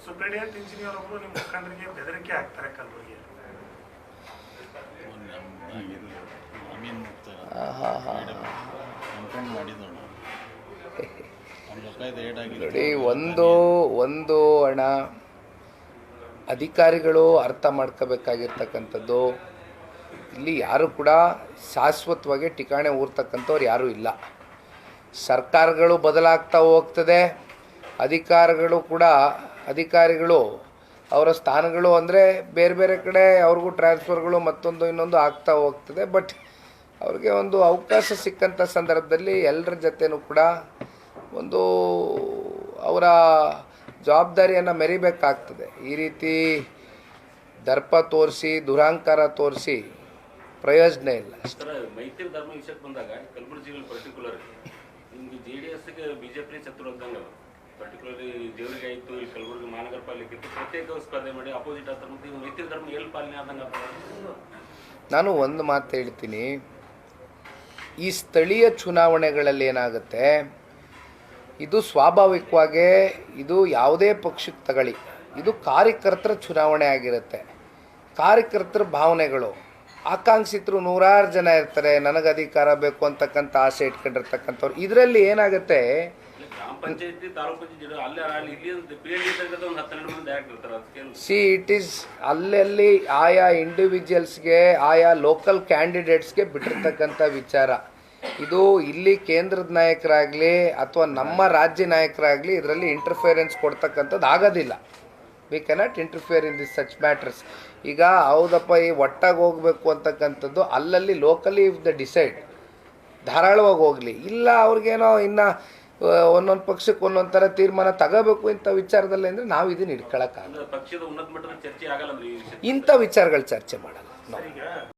ಸುಪ್ರೀಡಿಯಂಟ್ engineer ಒಬ್ಬರು ನಿಮ್ಮ ಮುಖಂಡರಿಗೆ ಬೆದರಿಕೆ ಆಗ್ತಾರೆ ಕಲಬುರಗಿ. ನೋಡಿ, ಒಂದು ಅಣ್ಣ, ಅಧಿಕಾರಿಗಳು ಅರ್ಥ ಮಾಡ್ಕೋಬೇಕಾಗಿರ್ತಕ್ಕಂಥದ್ದು, ಇಲ್ಲಿ ಯಾರು ಕೂಡ ಶಾಶ್ವತವಾಗಿ ಠಿಕಾಣೆ ಊರ್ತಕ್ಕಂಥವ್ರು ಯಾರೂ ಇಲ್ಲ. ಸರ್ಕಾರಗಳು ಬದಲಾಗ್ತಾ ಹೋಗ್ತದೆ, ಅಧಿಕಾರಿಗಳು ಅವರ ಸ್ಥಾನಗಳು ಅಂದರೆ ಬೇರೆ ಬೇರೆ ಕಡೆ ಅವ್ರಿಗೂ ಟ್ರಾನ್ಸ್ಫರ್ಗಳು ಮತ್ತೊಂದು ಇನ್ನೊಂದು ಆಗ್ತಾ ಹೋಗ್ತದೆ. ಬಟ್ ಅವ್ರಿಗೆ ಒಂದು ಅವಕಾಶ ಸಿಕ್ಕಂಥ ಸಂದರ್ಭದಲ್ಲಿ ಎಲ್ಲರ ಜೊತೆನೂ ಕೂಡ ಒಂದು ಅವರ ಜವಾಬ್ದಾರಿಯನ್ನು ಮೆರಿಬೇಕಾಗ್ತದೆ. ಈ ರೀತಿ ದರ್ಪ ತೋರಿಸಿ ದುರಹಂಕಾರ ತೋರಿಸಿ ಪ್ರಯೋಜನ ಇಲ್ಲ. ಮೈತ್ರಿ ಧರ್ಮ ವಿಷಯಕ್ಕೆ ಬಂದಾಗ ಕಲಬುರಗಿ ಜಿಲ್ಲೆ ಪರ್ಟಿಕ್ಯುಲರ್ ನಿಮ್ಗೆ JDSಗೆ ಬಿಜೆಪಿ ಚತುರ ಅಂದಂಗ ಪರ್ಟಿಕ್ಯುಲರ್ಲಿ ದೇವರಿಗೆ ಆಯಿತು, ಈ ಕಲಬುರಗಿ ಮಹಾನಗರ ಪಾಲಿಕೆ ಇತ್ತು, ಪ್ರತ್ಯೇಕ ಸ್ಪರ್ಧೆ ಮಾಡಿ ಅಪೋಸಿಟ್ ಆಗ್ತಾರೆ. ಮತ್ತು ಮೈತ್ರಿ ಧರ್ಮ ಎಲ್ಲಿ ಪಾಲನೆ ಆದಂಗೆ. ನಾನು ಒಂದು ಮಾತು ಹೇಳ್ತೀನಿ, ಈ ಸ್ಥಳೀಯ ಚುನಾವಣೆಗಳಲ್ಲಿ ಏನಾಗುತ್ತೆ, ಇದು ಸ್ವಾಭಾವಿಕವಾಗಿ ಇದು ಯಾವುದೇ ಪಕ್ಷಕ್ಕೆ ತಗೊಳ್ಳಿ, ಇದು ಕಾರ್ಯಕರ್ತರ ಚುನಾವಣೆ ಆಗಿರುತ್ತೆ. ಕಾರ್ಯಕರ್ತರ ಭಾವನೆಗಳು, ಆಕಾಂಕ್ಷಿತರು ನೂರಾರು ಜನ ಇರ್ತಾರೆ, ನನಗೆ ಅಧಿಕಾರ ಬೇಕು ಅಂತಕ್ಕಂಥ ಆಸೆ ಇಟ್ಕೊಂಡಿರ್ತಕ್ಕಂಥವ್ರು. ಇದರಲ್ಲಿ ಏನಾಗುತ್ತೆ, ಗ್ರಾಮ ಪಂಚಾಯತಿ ತಾಲೂಕು ಇಟ್ ಈಸ್ ಅಲ್ಲಲ್ಲಿ ಆಯಾ ಇಂಡಿವಿಜುವಲ್ಸ್ಗೆ, ಆಯಾ ಲೋಕಲ್ ಕ್ಯಾಂಡಿಡೇಟ್ಸ್ಗೆ ಬಿಟ್ಟಿರ್ತಕ್ಕಂಥ ವಿಚಾರ. ಇದು ಇಲ್ಲಿ ಕೇಂದ್ರದ ನಾಯಕರಾಗಲಿ ಅಥವಾ ನಮ್ಮ ರಾಜ್ಯ ನಾಯಕರಾಗಲಿ ಇದರಲ್ಲಿ ಇಂಟರ್ಫಿಯರೆನ್ಸ್ ಕೊಡ್ತಕ್ಕಂಥದ್ದು ಆಗೋದಿಲ್ಲ. We cannot interfere in this such matters. ಈಗ ಹೌದಪ್ಪ, ಈ ಒಟ್ಟಾಗಿ ಹೋಗಬೇಕು ಅಂತಕ್ಕಂಥದ್ದು ಅಲ್ಲಲ್ಲಿ ಲೋಕಲಿ ಇಫ್ ದ ಡಿಸೈಡ್ ಧಾರಾಳವಾಗಿ ಹೋಗಲಿ. ಇಲ್ಲ ಅವ್ರಿಗೇನೋ ಇನ್ನು ಒಂದೊಂದು ಪಕ್ಷಕ್ಕೆ ಒಂದೊಂದು ಥರ ತೀರ್ಮಾನ ತಗೋಬೇಕು ಇಂಥ ವಿಚಾರದಲ್ಲಿ ಅಂದರೆ ನಾವು ಇದನ್ನು ಇಟ್ಕೊಳ್ಳೋಕ್ಕಾಗಲ್ಲ. ಪಕ್ಷದ ಉನ್ನತ ಮಟ್ಟದ ಚರ್ಚೆ ಆಗಲ್ಲ, ಇಂಥ ವಿಚಾರಗಳು ಚರ್ಚೆ ಮಾಡಲ್ಲ ನಾವು.